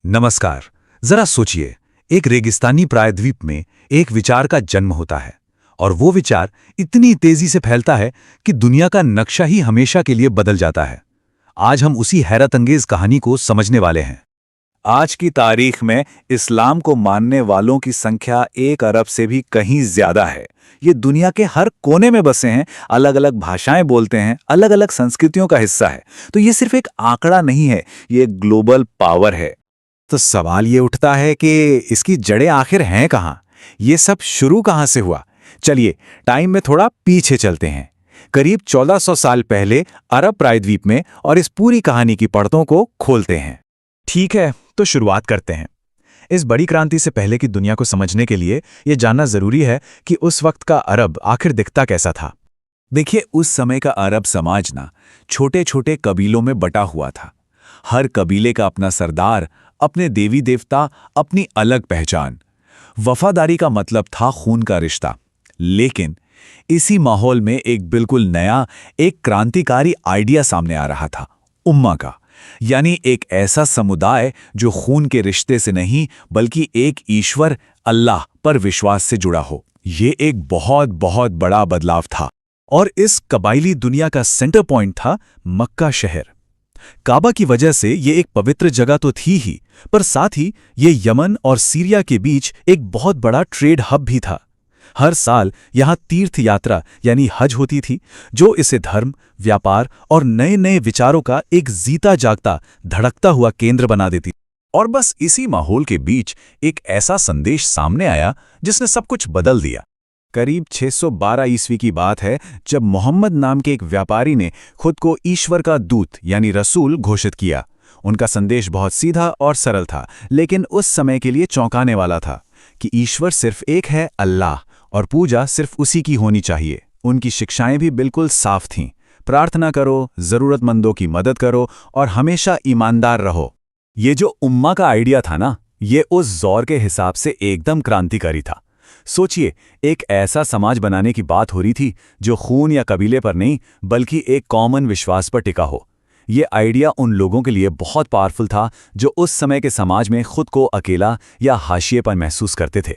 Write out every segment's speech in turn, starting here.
नमस्कार। जरा सोचिए, एक रेगिस्तानी प्रायद्वीप में एक विचार का जन्म होता है और वो विचार इतनी तेजी से फैलता है कि दुनिया का नक्शा ही हमेशा के लिए बदल जाता है। आज हम उसी हैरतअंगेज कहानी को समझने वाले हैं। आज की तारीख में इस्लाम को मानने वालों की संख्या 1 अरब से भी कहीं ज्यादा है। ये दुनिया के हर कोने में बसे हैं, अलग अलग भाषाएं बोलते हैं, अलग अलग संस्कृतियों का हिस्सा है। तो ये सिर्फ एक आंकड़ा नहीं है, ये एक ग्लोबल पावर है। तो सवाल ये उठता है कि इसकी जड़ें आखिर हैं कहाँ? ये सब शुरू कहाँ से हुआ? चलिए टाइम में थोड़ा पीछे चलते हैं, करीब 1400 साल पहले अरब प्रायद्वीप में, और इस पूरी कहानी की परतों को खोलते हैं। ठीक है, तो शुरुआत करते हैं। इस बड़ी क्रांति से पहले की दुनिया को समझने के लिए यह जानना जरूरी है कि उस वक्त का अरब आखिर दिखता कैसा था। देखिए, उस समय का अरब समाज ना छोटे छोटे कबीलों में बटा हुआ था। हर कबीले का अपना सरदार, अपने देवी देवता, अपनी अलग पहचान। वफादारी का मतलब था खून का रिश्ता। लेकिन इसी माहौल में एक बिल्कुल नया, एक क्रांतिकारी आइडिया सामने आ रहा था, उम्मा का। यानी एक ऐसा समुदाय जो खून के रिश्ते से नहीं बल्कि एक ईश्वर, अल्लाह पर विश्वास से जुड़ा हो। ये एक बहुत बहुत बड़ा बदलाव था। और इस कबायली दुनिया का सेंटर पॉइंट था मक्का शहर। काबा की वजह से ये एक पवित्र जगह तो थी ही, पर साथ ही ये यमन और सीरिया के बीच एक बहुत बड़ा ट्रेड हब भी था। हर साल यहाँ तीर्थ यात्रा यानी हज होती थी, जो इसे धर्म, व्यापार और नए नए विचारों का एक जीता जागता, धड़कता हुआ केंद्र बना देती। और बस इसी माहौल के बीच एक ऐसा संदेश सामने आया जिसने सब कुछ बदल दिया। करीब 612 ईस्वी की बात है, जब मोहम्मद नाम के एक व्यापारी ने खुद को ईश्वर का दूत यानी रसूल घोषित किया। उनका संदेश बहुत सीधा और सरल था, लेकिन उस समय के लिए चौंकाने वाला था कि ईश्वर सिर्फ एक है, अल्लाह, और पूजा सिर्फ उसी की होनी चाहिए। उनकी शिक्षाएं भी बिल्कुल साफ थीं। प्रार्थना करो, जरूरतमंदों की मदद करो और हमेशा ईमानदार रहो। ये जो उम्मा का आइडिया था ना, ये उस दौर के हिसाब से एकदम क्रांतिकारी था। सोचिए, एक ऐसा समाज बनाने की बात हो रही थी जो खून या कबीले पर नहीं बल्कि एक कॉमन विश्वास पर टिका हो। ये आइडिया उन लोगों के लिए बहुत पावरफुल था जो उस समय के समाज में खुद को अकेला या हाशिए पर महसूस करते थे।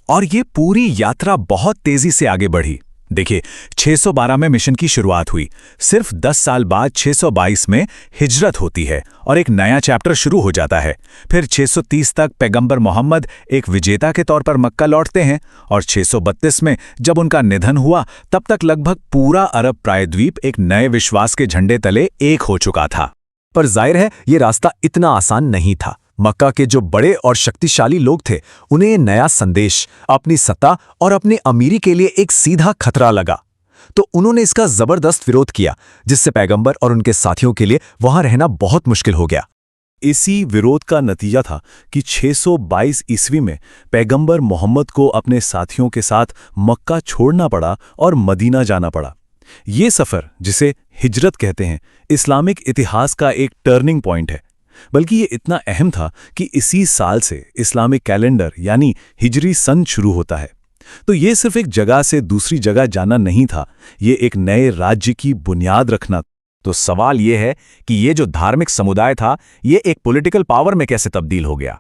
और ये पूरी यात्रा बहुत तेजी से आगे बढ़ी। देखिए, 612 में मिशन की शुरुआत हुई। सिर्फ 10 साल बाद 622 में हिजरत होती है और एक नया चैप्टर शुरू हो जाता है। फिर 630 तक पैगंबर मोहम्मद एक विजेता के तौर पर मक्का लौटते हैं और 632 में जब उनका निधन हुआ, तब तक लगभग पूरा अरब प्रायद्वीप एक नए विश्वास के झंडे तले एक हो चुका था। पर जाहिर है, ये रास्ता इतना आसान नहीं था। मक्का के जो बड़े और शक्तिशाली लोग थे, उन्हें नया संदेश, अपनी सत्ता और अपनी अमीरी के लिए एक सीधा खतरा लगा। तो उन्होंने इसका जबरदस्त विरोध किया, जिससे पैगंबर और उनके साथियों के लिए वहां रहना बहुत मुश्किल हो गया। इसी विरोध का नतीजा था कि 622 ईस्वी में पैगंबर मोहम्मद को अपने साथियों के साथ मक्का छोड़ना पड़ा और मदीना जाना पड़ा। ये सफ़र, जिसे हिजरत कहते हैं, इस्लामिक इतिहास का एक टर्निंग पॉइंट है। बल्कि ये इतना अहम था कि इसी साल से इस्लामिक कैलेंडर यानी हिजरी सन शुरू होता है। तो ये सिर्फ एक जगह से दूसरी जगह जाना नहीं था, ये एक नए राज्य की बुनियाद रखना। तो सवाल ये है कि ये जो धार्मिक समुदाय था, ये एक पॉलिटिकल पावर में कैसे तब्दील हो गया।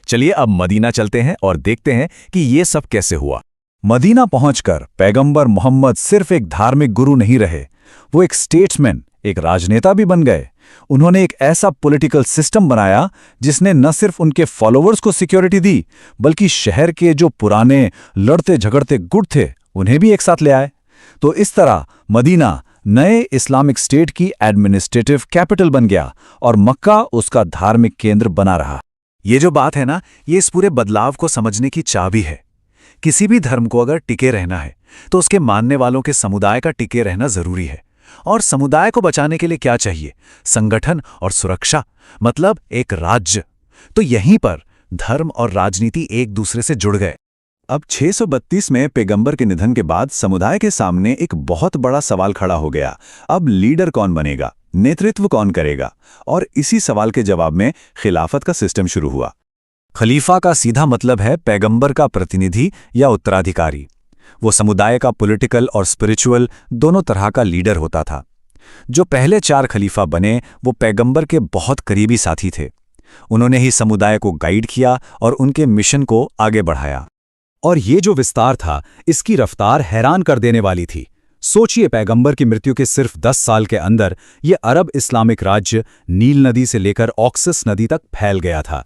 चलिए अब मदीना चलते हैं और देखते हैं कि ये सब कैसे हुआ। मदीना पहुंचकर पैगंबर मोहम्मद सिर्फ एक धार्मिक गुरु नहीं रहे, वो एक स्टेट्समैन, एक राजनेता भी बन गए। उन्होंने एक ऐसा पॉलिटिकल सिस्टम बनाया जिसने न सिर्फ उनके फॉलोअर्स को सिक्योरिटी दी, बल्कि शहर के जो पुराने लड़ते झगड़ते गुट थे, उन्हें भी एक साथ ले आए। तो इस तरह मदीना नए इस्लामिक स्टेट की एडमिनिस्ट्रेटिव कैपिटल बन गया और मक्का उसका धार्मिक केंद्र बना रहा। ये जो बात है ना, ये इस पूरे बदलाव को समझने की चाबी है। किसी भी धर्म को अगर टिके रहना है, तो उसके मानने वालों के समुदाय का टिके रहना जरूरी है। और समुदाय को बचाने के लिए क्या चाहिए? संगठन और सुरक्षा, मतलब एक राज्य। तो यहीं पर धर्म और राजनीति एक दूसरे से जुड़ गए। अब 632 में पैगंबर के निधन के बाद समुदाय के सामने एक बहुत बड़ा सवाल खड़ा हो गया। अब लीडर कौन बनेगा, नेतृत्व कौन करेगा? और इसी सवाल के जवाब में खिलाफत का सिस्टम शुरू हुआ। खलीफा का सीधा मतलब है पैगंबर का प्रतिनिधि या उत्तराधिकारी। वो समुदाय का पॉलिटिकल और स्पिरिचुअल दोनों तरह का लीडर होता था। जो पहले 4 खलीफा बने, वो पैगंबर के बहुत करीबी साथी थे। उन्होंने ही समुदाय को गाइड किया और उनके मिशन को आगे बढ़ाया। और ये जो विस्तार था, इसकी रफ्तार हैरान कर देने वाली थी। सोचिए, पैगंबर की मृत्यु के सिर्फ 10 साल के अंदर ये अरब इस्लामिक राज्य नील नदी से लेकर ऑक्सस नदी तक फैल गया था।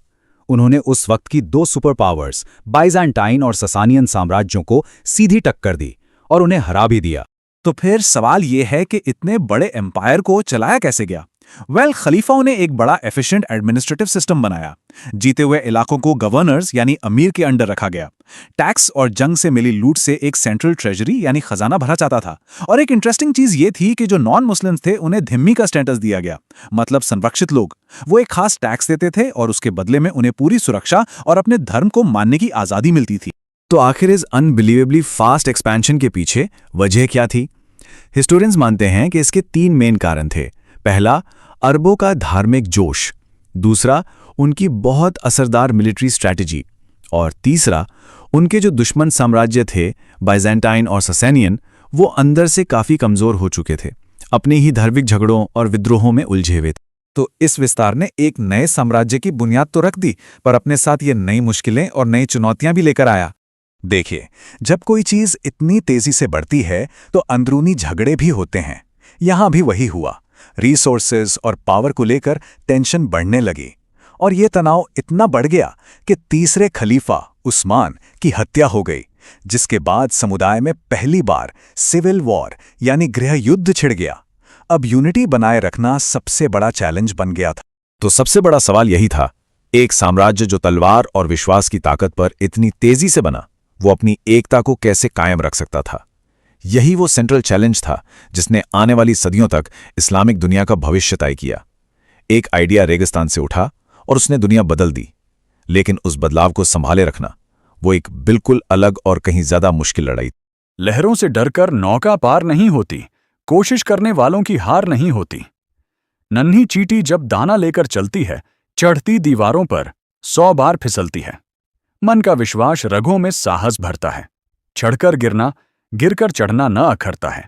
उन्होंने उस वक्त की 2 सुपर पावर्स बाइजेंटाइन और ससानियन साम्राज्यों को सीधी टक्कर दी और उन्हें हरा भी दिया। तो फिर सवाल ये है कि इतने बड़े एम्पायर को चलाया कैसे गया? खलीफाओं ने एक बड़ा एफिशिएंट एडमिनिस्ट्रेटिव सिस्टम बनाया। जीते हुए इलाकों को गवर्नर्स यानी अमीर के अंडर रखा गया। टैक्स और जंग से मिली लूट से एक सेंट्रल ट्रेजरी यानी खजाना भरा जाता था। और एक इंटरेस्टिंग चीज ये थी कि जो नॉन मुस्लिम्स थे उन्हें धिम्मी का स्टेटस दिया गया, मतलब संरक्षित लोग। वो एक खास टैक्स देते थे और उसके बदले में उन्हें पूरी सुरक्षा और अपने धर्म को मानने की आजादी मिलती थी। तो आखिर इस अनबिलीवेबली फास्ट एक्सपेंशन के पीछे वजह क्या थी? हिस्टोरियंस मानते हैं कि इसके 3 मेन कारण थे। पहला, अरबों का धार्मिक जोश। दूसरा, उनकी बहुत असरदार मिलिट्री स्ट्रैटेजी। और तीसरा, उनके जो दुश्मन साम्राज्य थे बाइजेंटाइन और ससेनियन, वो अंदर से काफी कमजोर हो चुके थे, अपने ही धार्मिक झगड़ों और विद्रोहों में उलझे हुए थे। तो इस विस्तार ने एक नए साम्राज्य की बुनियाद तो रख दी, पर अपने साथ ये नई मुश्किलें और नई चुनौतियां भी लेकर आया। देखिए, जब कोई चीज इतनी तेजी से बढ़ती है तो अंदरूनी झगड़े भी होते हैं। यहां भी वही हुआ। रिसोर्सेज और पावर को लेकर टेंशन बढ़ने लगी और ये तनाव इतना बढ़ गया कि तीसरे खलीफा उस्मान की हत्या हो गई, जिसके बाद समुदाय में पहली बार सिविल वॉर यानी गृह युद्ध छिड़ गया। अब यूनिटी बनाए रखना सबसे बड़ा चैलेंज बन गया था। तो सबसे बड़ा सवाल यही था, एक साम्राज्य जो तलवार और विश्वास की ताकत पर इतनी तेजी से बना, वो अपनी एकता को कैसे कायम रख सकता था? यही वो सेंट्रल चैलेंज था जिसने आने वाली सदियों तक इस्लामिक दुनिया का भविष्य तय किया। एक आइडिया रेगिस्तान से उठा और उसने दुनिया बदल दी, लेकिन उस बदलाव को संभाले रखना वो एक बिल्कुल अलग और कहीं ज्यादा मुश्किल लड़ाई। लहरों से डरकर नौका पार नहीं होती, कोशिश करने वालों की हार नहीं होती। नन्ही चींटी जब दाना लेकर चलती है, चढ़ती दीवारों पर 100 बार फिसलती है। मन का विश्वास रगों में साहस भरता है। चढ़कर गिरना, गिरकर चढ़ना न अखरता है।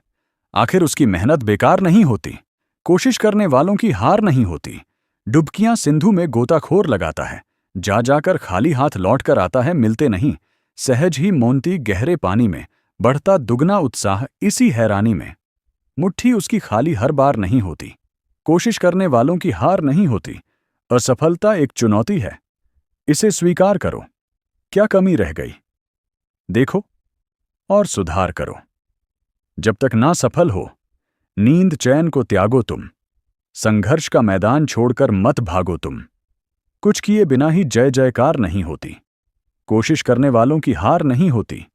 आखिर उसकी मेहनत बेकार नहीं होती। कोशिश करने वालों की हार नहीं होती। डुबकियां सिंधु में गोताखोर लगाता है, जा जाकर खाली हाथ लौट कर आता है, मिलते नहीं। सहज ही मोनती गहरे पानी में, बढ़ता दुगना उत्साह इसी हैरानी में। मुट्ठी उसकी खाली हर बार नहीं होती। कोशिश करने वालों की हार नहीं होती। असफलता एक चुनौती है, इसे स्वीकार करो। क्या कमी रह गई देखो और सुधार करो। जब तक ना सफल हो, नींद चैन को त्यागो तुम। संघर्ष का मैदान छोड़कर मत भागो तुम। कुछ किए बिना ही जय जयकार नहीं होती। कोशिश करने वालों की हार नहीं होती।